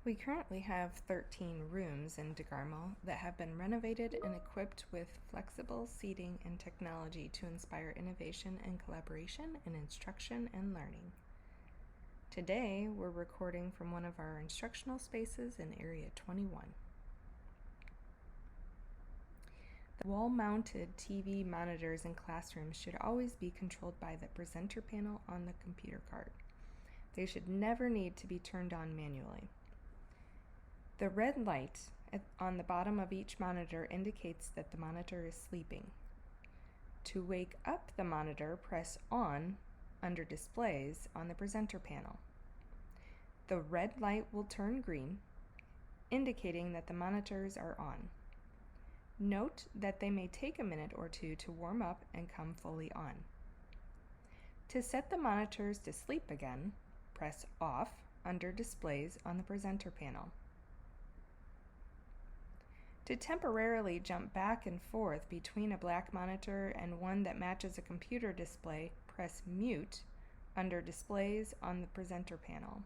We currently have 13 rooms in DeGarmo that have been renovated and equipped with flexible seating and technology to inspire innovation and collaboration in instruction and learning. Today, we're recording from one of our instructional spaces in Area 21. The wall-mounted TV monitors in classrooms should always be controlled by the presenter panel on the computer cart. They should never need to be turned on manually. The red light on the bottom of each monitor indicates that the monitor is sleeping. To wake up the monitor, press On under Displays on the presenter panel. The red light will turn green, indicating that the monitors are on. Note that they may take a minute or two to warm up and come fully on. To set the monitors to sleep again, press Off under Displays on the presenter panel. To temporarily jump back and forth between a black monitor and one that matches a computer display, press Mute under Displays on the presenter panel.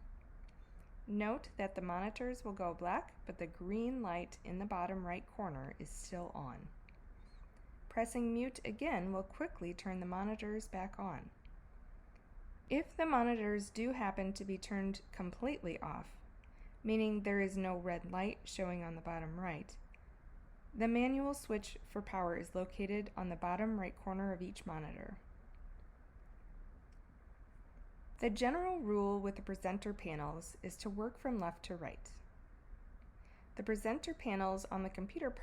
Note that the monitors will go black, but the green light in the bottom right corner is still on. Pressing Mute again will quickly turn the monitors back on. If the monitors do happen to be turned completely off, meaning there is no red light showing on the bottom right, the manual switch for power is located on the bottom right corner of each monitor. The general rule with the presenter panels is to work from left to right. The presenter panels on the computer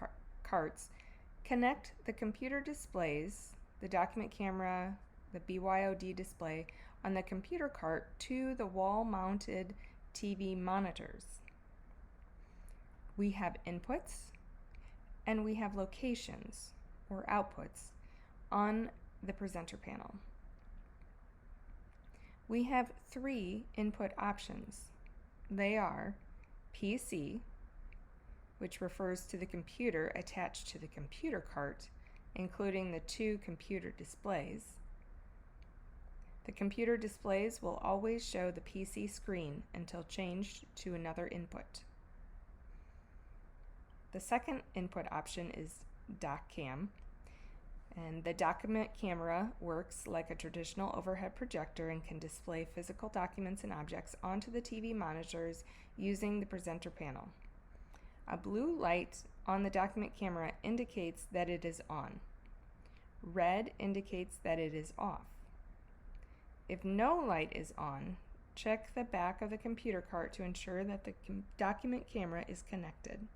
carts connect the computer displays, the document camera, the BYOD display on the computer cart to the wall-mounted TV monitors. We have inputs and we have locations, or outputs, on the presenter panel. We have 3 input options. They are PC, which refers to the computer attached to the computer cart, including the 2 computer displays. The computer displays will always show the PC screen until changed to another input. The second input option is DocCam, and the document camera works like a traditional overhead projector and can display physical documents and objects onto the TV monitors using the presenter panel. A blue light on the document camera indicates that it is on. Red indicates that it is off. If no light is on, check the back of the computer cart to ensure that the document camera is connected.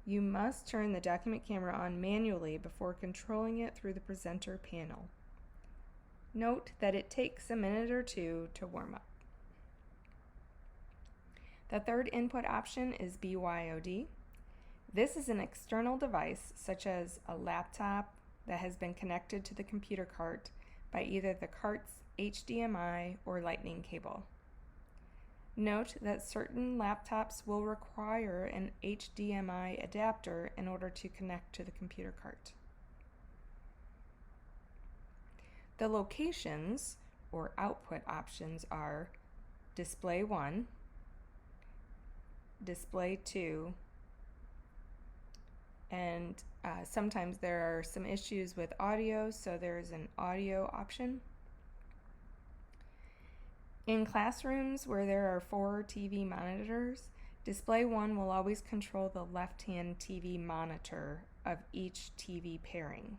You must turn the document camera on manually before controlling it through the presenter panel. Note that it takes a minute or two to warm up. The third input option is BYOD. This is an external device, such as a laptop that has been connected to the computer cart by either the cart's HDMI or Lightning cable. Note that certain laptops will require an HDMI adapter in order to connect to the computer cart. The locations or output options are Display 1, Display 2, and sometimes there are some issues with audio, so there's an audio option. In classrooms where there are 4 TV monitors, Display 1 will always control the left-hand TV monitor of each TV pairing.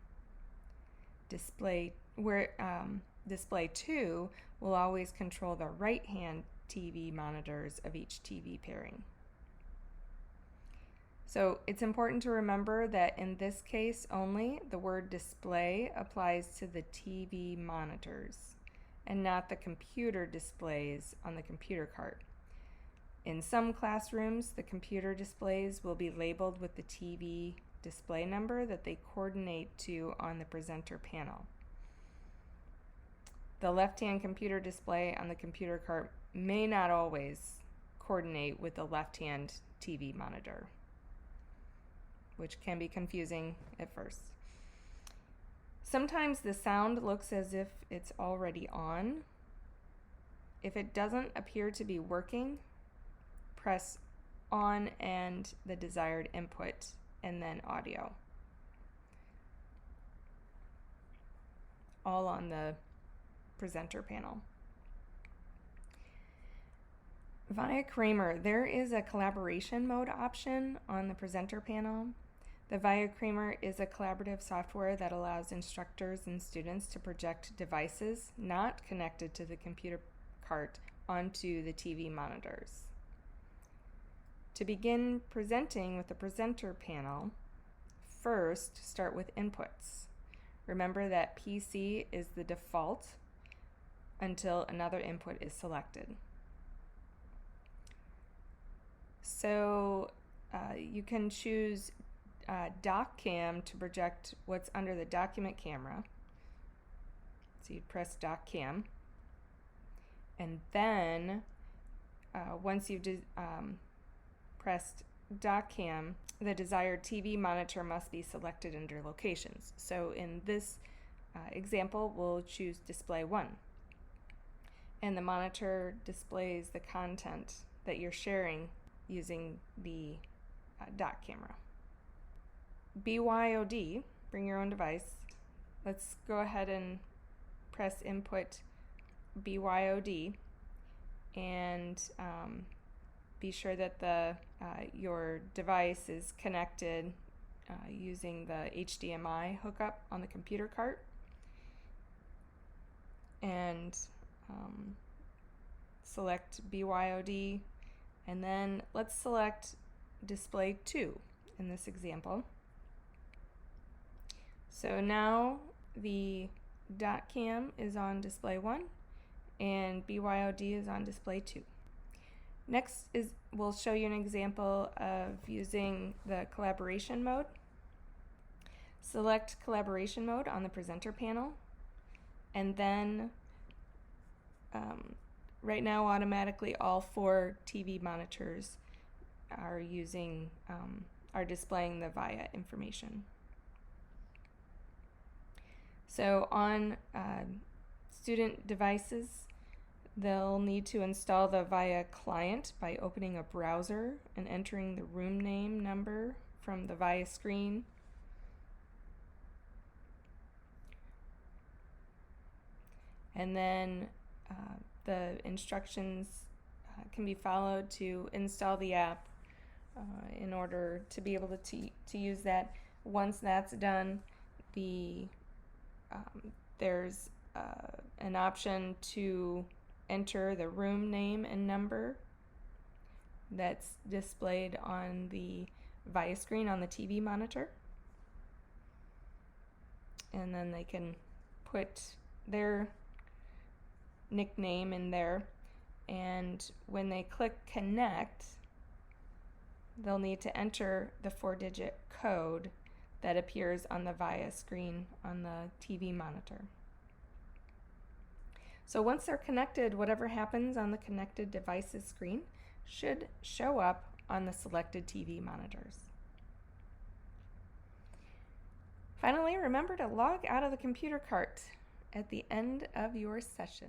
Display 2 will always control the right-hand TV monitors of each TV pairing. So it's important to remember that in this case only, the word display applies to the TV monitors and not the computer displays on the computer cart. In some classrooms, the computer displays will be labeled with the TV display number that they coordinate to on the presenter panel. The left-hand computer display on the computer cart may not always coordinate with the left-hand TV monitor, which can be confusing at first. Sometimes the sound looks as if it's already on. If it doesn't appear to be working, press on and the desired input, and then audio. All on the presenter panel. Via Kramer, there is a collaboration mode option on the presenter panel. The Via Kramer is a collaborative software that allows instructors and students to project devices not connected to the computer cart onto the TV monitors. To begin presenting with the presenter panel, first start with inputs. Remember that PC is the default until another input is selected. So you can choose Doc Cam to project what's under the document camera. So you'd press Doc Cam, and then once you've pressed Doc Cam, the desired TV monitor must be selected under locations. So in this example, we'll choose Display 1. And the monitor displays the content that you're sharing using the Doc camera. BYOD, bring your own device. Let's go ahead and press input BYOD and be sure that your device is connected using the HDMI hookup on the computer cart. And select BYOD, and then let's select Display 2 in this example. So now the Doc Cam is on Display 1 and BYOD is on Display 2. Next we'll show you an example of using the collaboration mode. Select collaboration mode on the presenter panel, and then right now automatically all 4 TV monitors are displaying the VIA information. So on student devices, they'll need to install the VIA client by opening a browser and entering the room name number from the VIA screen. And then the instructions can be followed to install the app in order to be able to use that. Once that's done, there's an option to enter the room name and number that's displayed on the VIA screen on the TV monitor. And then they can put their nickname in there, and when they click connect, they'll need to enter the 4-digit code that appears on the VIA screen on the TV monitor. So once they're connected, whatever happens on the connected devices screen should show up on the selected TV monitors. Finally, remember to log out of the computer cart at the end of your session.